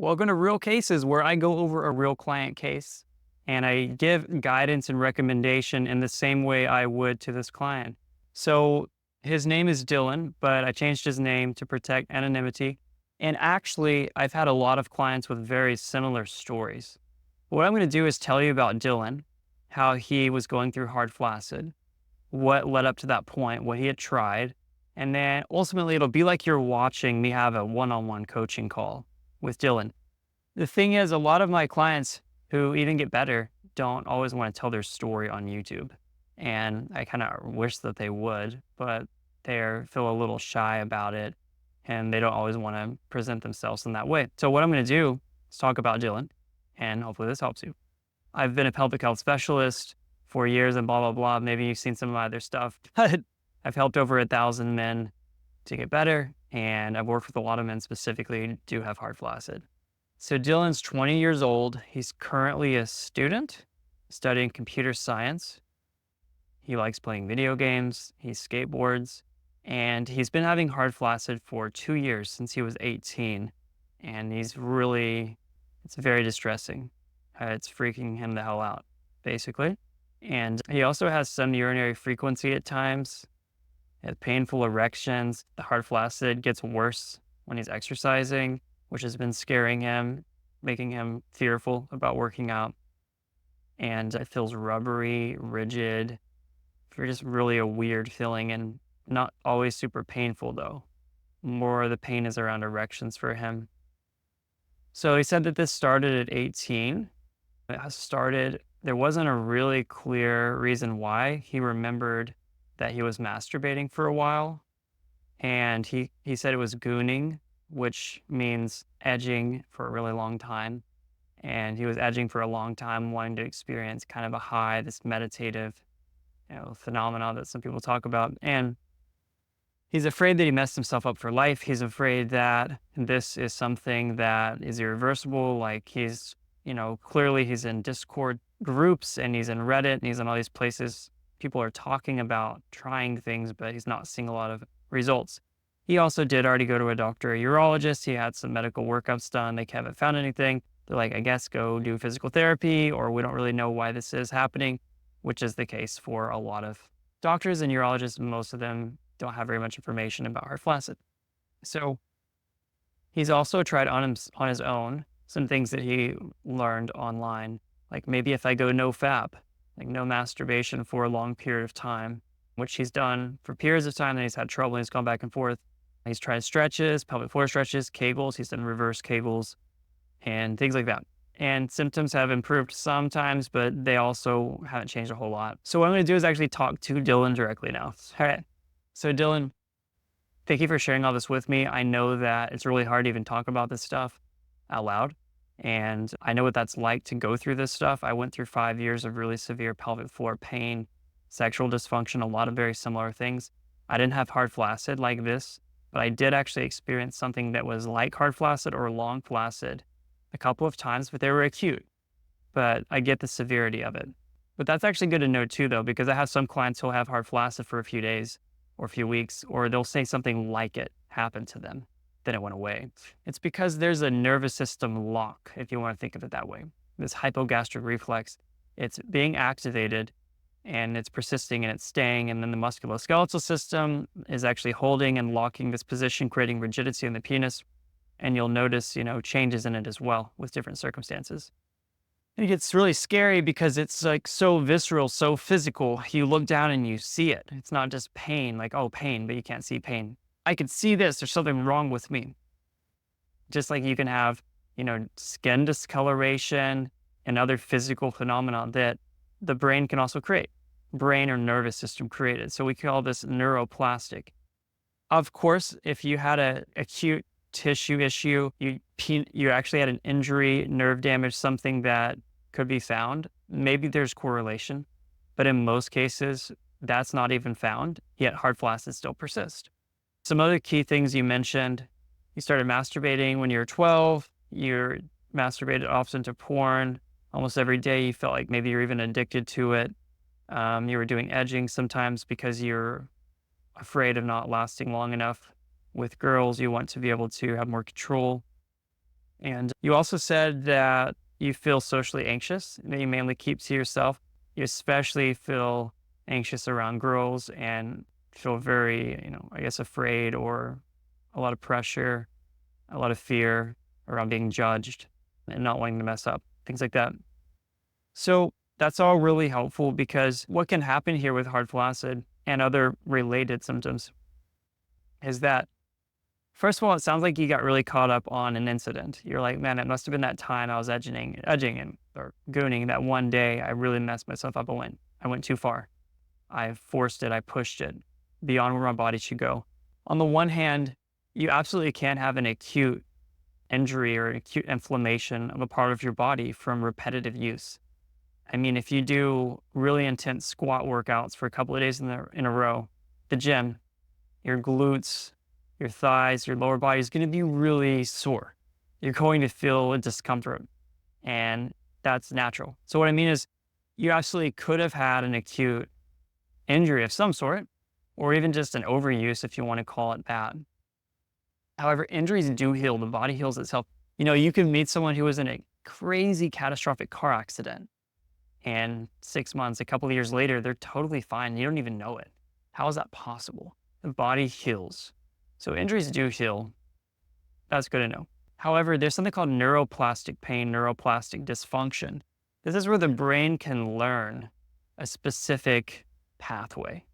Welcome to Real Cases, where I go over a real client case and I give guidance and recommendation in the same way I would to this client. So his name is Dylan, but I changed his name to protect anonymity. And actually, I've had a lot of clients with very similar stories. What I'm going to do is tell you about Dylan, how he was going through hard flaccid, what led up to that point, what he had tried. And then ultimately, it'll be like you're watching me have a one-on-one coaching call with Dylan. The thing is, a lot of my clients who even get better don't always want to tell their story on YouTube. And I kind of wish that they would, but they feel a little shy about it and they don't always want to present themselves in that way. So what I'm going to do is talk about Dylan, and hopefully this helps you. I've been a pelvic health specialist for years and blah, blah, blah. Maybe you've seen some of my other stuff, but I've helped over 1,000 men to get better. And I've worked with a lot of men specifically who do have hard flaccid. So Dylan's 20 years old. He's currently a student studying computer science. He likes playing video games. He skateboards. And he's been having hard flaccid for 2 years since he was 18. And it's very distressing. It's freaking him the hell out, basically. And he also has some urinary frequency at times. He has painful erections. The hard flaccid gets worse when he's exercising, which has been scaring him, making him fearful about working out. And it feels rubbery, rigid, just really a weird feeling, and not always super painful though. More of the pain is around erections for him. So he said that this started at 18. There wasn't a really clear reason why. He remembered that he was masturbating for a while, and he said it was gooning, which means edging for a really long time. And he was edging for a long time, wanting to experience kind of a high, this meditative, phenomenon that some people talk about. And he's afraid that he messed himself up for life. He's afraid that this is something that is irreversible. Like clearly he's in Discord groups and he's in Reddit and he's in all these places. People are talking about trying things, but he's not seeing a lot of results. He also did already go to a doctor, a urologist. He had some medical workups done. They haven't found anything. They're like, I guess go do physical therapy, or we don't really know why this is happening, which is the case for a lot of doctors and urologists. Most of them don't have very much information about hard flaccid. So he's also tried on his own some things that he learned online, like maybe if I go no fap, like no masturbation for a long period of time, which he's done for periods of time, then he's had trouble and he's gone back and forth. He's tried stretches, pelvic floor stretches, Kegels. He's done reverse Kegels and things like that. And symptoms have improved sometimes, but they also haven't changed a whole lot. So what I'm going to do is actually talk to Dylan directly now. All right. So Dylan, thank you for sharing all this with me. I know that it's really hard to even talk about this stuff out loud. And I know what that's like to go through this stuff. I went through 5 years of really severe pelvic floor pain, sexual dysfunction, a lot of very similar things. I didn't have hard flaccid like this, but I did actually experience something that was like hard flaccid or long flaccid a couple of times, but they were acute. But I get the severity of it. But that's actually good to know too, though, because I have some clients who'll have hard flaccid for a few days or a few weeks, or they'll say something like it happened to them, then it went away. It's because there's a nervous system lock, if you want to think of it that way. This hypogastric reflex, it's being activated and it's persisting and it's staying. And then the musculoskeletal system is actually holding and locking this position, creating rigidity in the penis. And you'll notice, changes in it as well with different circumstances. It gets really scary because it's like so visceral, so physical. You look down and you see it. It's not just pain, like, oh, pain, but you can't see pain. I could see this, there's something wrong with me. Just like you can have, skin discoloration and other physical phenomena that the brain can also create, brain or nervous system created. So we call this neuroplastic. Of course, if you had an acute tissue issue, you actually had an injury, nerve damage, something that could be found, maybe there's correlation, but in most cases, that's not even found, yet hard flaccid still persists. Some other key things you mentioned, you started masturbating when you were 12, you masturbated often to porn, almost every day you felt like maybe you're even addicted to it. You were doing edging sometimes because you're afraid of not lasting long enough with girls. You want to be able to have more control. And you also said that you feel socially anxious, that you mainly keep to yourself. You especially feel anxious around girls and feel very, I guess, afraid or a lot of pressure, a lot of fear around being judged and not wanting to mess up, things like that. So that's all really helpful because what can happen here with hard flaccid and other related symptoms is that, first of all, it sounds like you got really caught up on an incident. You're like, man, it must have been that time I was edging and or gooning that one day I really messed myself up. I went too far. I forced it. I pushed it beyond where my body should go. On the one hand, you absolutely can have an acute injury or acute inflammation of a part of your body from repetitive use. I mean, if you do really intense squat workouts for a couple of days in a row, the gym, your glutes, your thighs, your lower body is going to be really sore. You're going to feel a discomfort, and that's natural. So what I mean is you absolutely could have had an acute injury of some sort, or even just an overuse, if you want to call it that. However, injuries do heal. The body heals itself. You can meet someone who was in a crazy catastrophic car accident, and 6 months, a couple of years later, they're totally fine. You don't even know it. How is that possible? The body heals. So injuries do heal. That's good to know. However, there's something called neuroplastic pain, neuroplastic dysfunction. This is where the brain can learn a specific pathway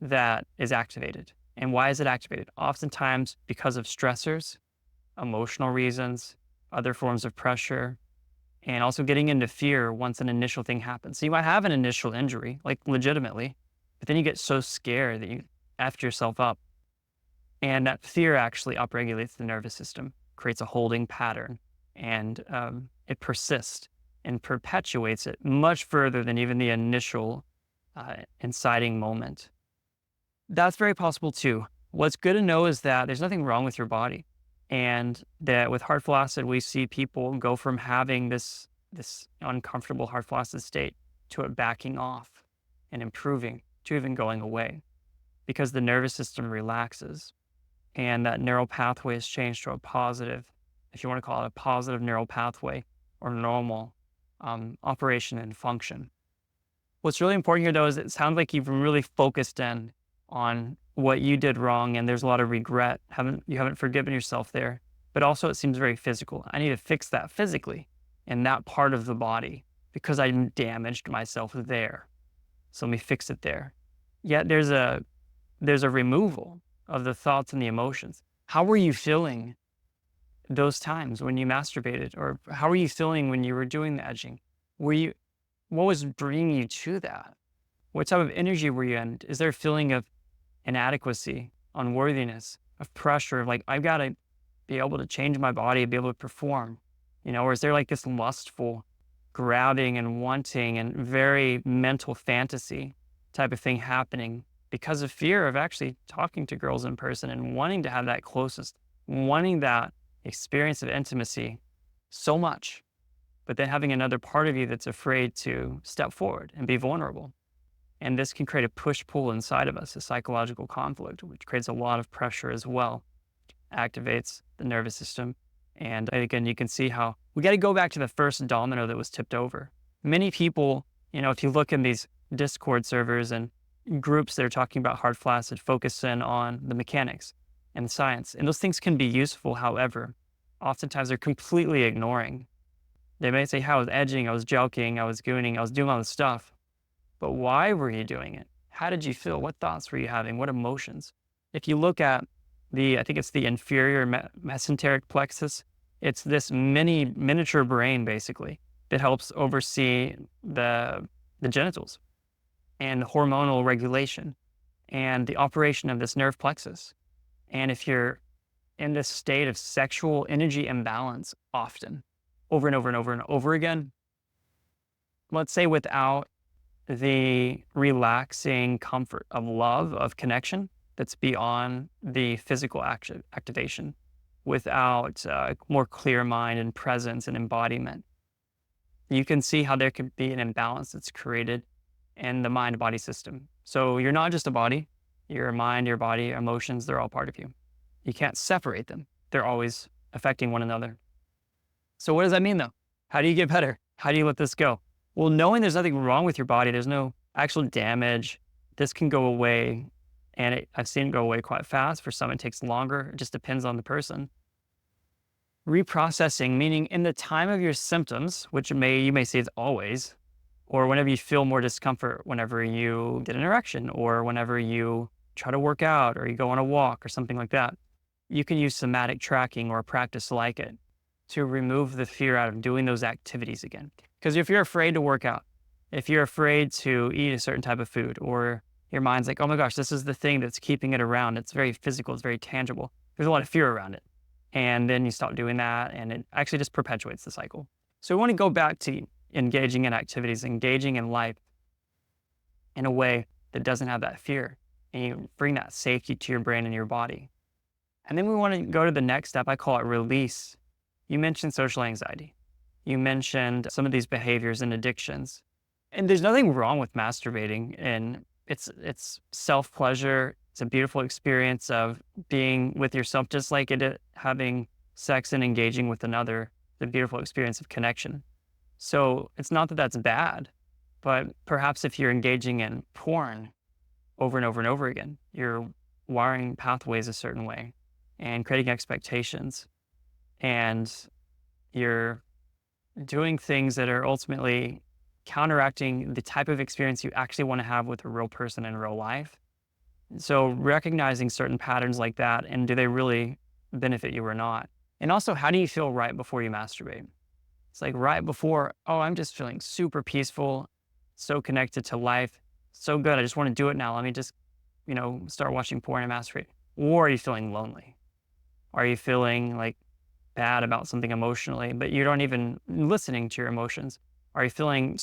that is activated. And why is it activated? Oftentimes because of stressors, emotional reasons, other forms of pressure, and also getting into fear once an initial thing happens. So you might have an initial injury, like legitimately, but then you get so scared that you F yourself up. And that fear actually upregulates the nervous system, creates a holding pattern, and it persists and perpetuates it much further than even the initial inciting moment. That's very possible too. What's good to know is that there's nothing wrong with your body. And that with hard flaccid, we see people go from having this uncomfortable hard flaccid state to it backing off and improving to even going away because the nervous system relaxes and that neural pathway is changed to a positive, if you want to call it a positive neural pathway or normal operation and function. What's really important here though is it sounds like you've really focused in on what you did wrong and there's a lot of regret. You haven't forgiven yourself there, but also it seems very physical. I need to fix that physically in that part of the body because I damaged myself there. So let me fix it there. Yet there's a removal of the thoughts and the emotions. How were you feeling those times when you masturbated? Or how were you feeling when you were doing the edging? What was bringing you to that? What type of energy were you in? Is there a feeling of inadequacy, unworthiness, of pressure, of like, I've got to be able to change my body, be able to perform, or is there like this lustful grabbing and wanting and very mental fantasy type of thing happening because of fear of actually talking to girls in person and wanting to have that closest, wanting that experience of intimacy so much, but then having another part of you that's afraid to step forward and be vulnerable. And this can create a push-pull inside of us, a psychological conflict, which creates a lot of pressure as well, activates the nervous system. And again, you can see how we got to go back to the first domino that was tipped over. Many people, if you look in these Discord servers and groups that are talking about hard flaccid, focus in on the mechanics and the science. And those things can be useful. However, oftentimes they're completely ignoring. They may say, I was edging, I was joking, I was gooning, I was doing all this stuff. But why were you doing it? How did you feel? What thoughts were you having? What emotions? If you look at I think it's the inferior mesenteric plexus, it's this miniature brain basically that helps oversee the genitals and hormonal regulation and the operation of this nerve plexus. And if you're in this state of sexual energy imbalance often, over and over and over and over again, let's say without the relaxing comfort of love, of connection that's beyond the physical activation, without a more clear mind and presence and embodiment, you can see how there could be an imbalance that's created in the mind-body system. So you're not just a body, your mind, your body, emotions, they're all part of you. You can't separate them. They're always affecting one another. So what does that mean though? How do you get better? How do you let this go? Well, knowing there's nothing wrong with your body, there's no actual damage, this can go away. And I've seen it go away quite fast. For some, it takes longer. It just depends on the person. Reprocessing, meaning in the time of your symptoms, which you may say it's always, or whenever you feel more discomfort, whenever you get an erection, or whenever you try to work out, or you go on a walk, or something like that, you can use somatic tracking or a practice like it to remove the fear out of doing those activities again. Because if you're afraid to work out, if you're afraid to eat a certain type of food, or your mind's like, oh my gosh, this is the thing that's keeping it around. It's very physical. It's very tangible. There's a lot of fear around it. And then you stop doing that, and it actually just perpetuates the cycle. So we want to go back to engaging in activities, engaging in life in a way that doesn't have that fear. And you bring that safety to your brain and your body. And then we want to go to the next step. I call it release. You mentioned social anxiety. You mentioned some of these behaviors and addictions. And there's nothing wrong with masturbating, and it's self-pleasure. It's a beautiful experience of being with yourself, just like having sex and engaging with another. It's a beautiful experience of connection. So it's not that that's bad, but perhaps if you're engaging in porn over and over and over again, you're wiring pathways a certain way and creating expectations, and you're doing things that are ultimately counteracting the type of experience you actually want to have with a real person in real life. So recognizing certain patterns like that, and do they really benefit you or not? And also, how do you feel right before you masturbate? It's like right before, oh, I'm just feeling super peaceful, so connected to life, so good. I just want to do it now. Let me just, start watching porn and masturbate. Or are you feeling lonely? Are you feeling like bad about something emotionally, but you aren't even listening to your emotions? Are you feeling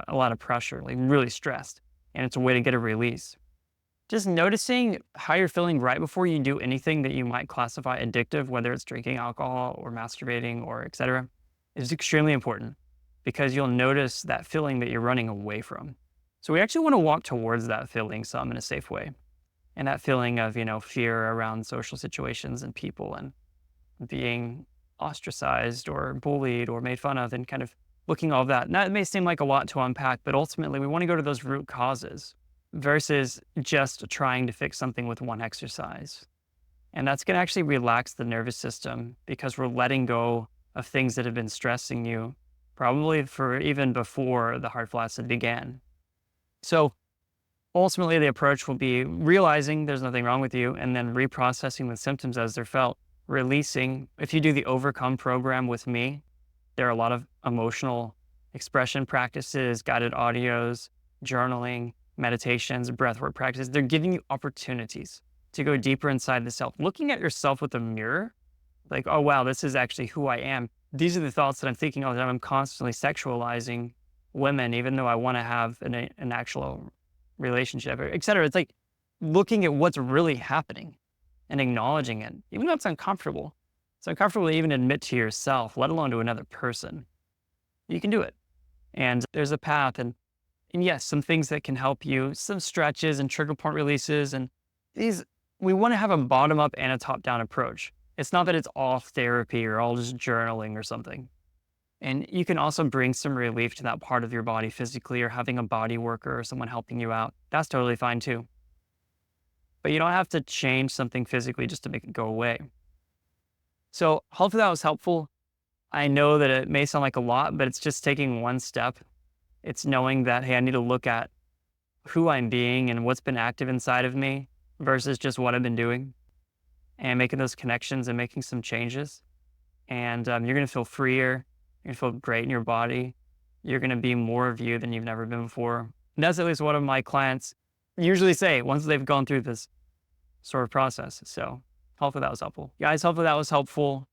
a lot of pressure, like really stressed, and it's a way to get a release? Just noticing how you're feeling right before you do anything that you might classify addictive, whether it's drinking alcohol or masturbating or et cetera, is extremely important, because you'll notice that feeling that you're running away from. So we actually want to walk towards that feeling some in a safe way. And that feeling of, fear around social situations and people, and being ostracized or bullied or made fun of, and kind of looking at all of that. And that may seem like a lot to unpack, but ultimately we want to go to those root causes versus just trying to fix something with one exercise. And that's going to actually relax the nervous system, because we're letting go of things that have been stressing you, probably for even before the hard flaccid began. So ultimately the approach will be realizing there's nothing wrong with you, and then reprocessing the symptoms as they're felt, releasing. If you do the Overcome program with me, there are a lot of emotional expression practices, guided audios, journaling, meditations, breathwork practices. They're giving you opportunities to go deeper inside the self, looking at yourself with a mirror, like, oh, wow, this is actually who I am. These are the thoughts that I'm thinking all the time. I'm constantly sexualizing women, even though I want to have an actual relationship, et cetera. It's like looking at what's really happening and acknowledging it, even though it's uncomfortable. It's uncomfortable to even admit to yourself, let alone to another person. You can do it. And there's a path. And yes, some things that can help you, some stretches and trigger point releases. And we want to have a bottom up and a top down approach. It's not that it's all therapy or all just journaling or something. And you can also bring some relief to that part of your body physically, or having a body worker or someone helping you out. That's totally fine too. But you don't have to change something physically just to make it go away. So hopefully that was helpful. I know that it may sound like a lot, but it's just taking one step. It's knowing that, hey, I need to look at who I'm being and what's been active inside of me versus just what I've been doing, and making those connections and making some changes. And you're going to feel freer. You're going to feel great in your body. You're going to be more of you than you've never been before. And that's at least what my clients usually say once they've gone through this sort of process. So hopefully that was helpful. Guys, hopefully that was helpful.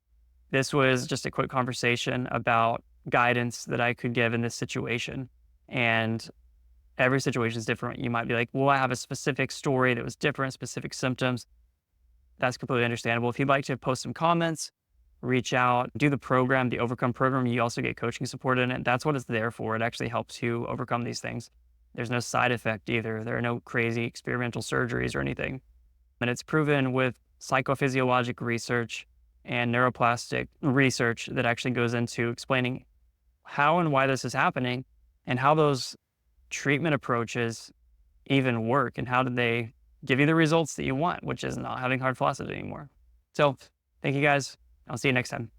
This was just a quick conversation about guidance that I could give in this situation. And every situation is different. You might be like, well, I have a specific story that was different, specific symptoms. That's completely understandable. If you'd like to post some comments, reach out, do the program, the Overcome program. You also get coaching support in it. That's what it's there for. It actually helps you overcome these things. There's no side effect either. There are no crazy experimental surgeries or anything. And it's proven with psychophysiologic research and neuroplastic research that actually goes into explaining how and why this is happening and how those treatment approaches even work and how do they give you the results that you want, which is not having hard flaccid anymore. So thank you guys. I'll see you next time.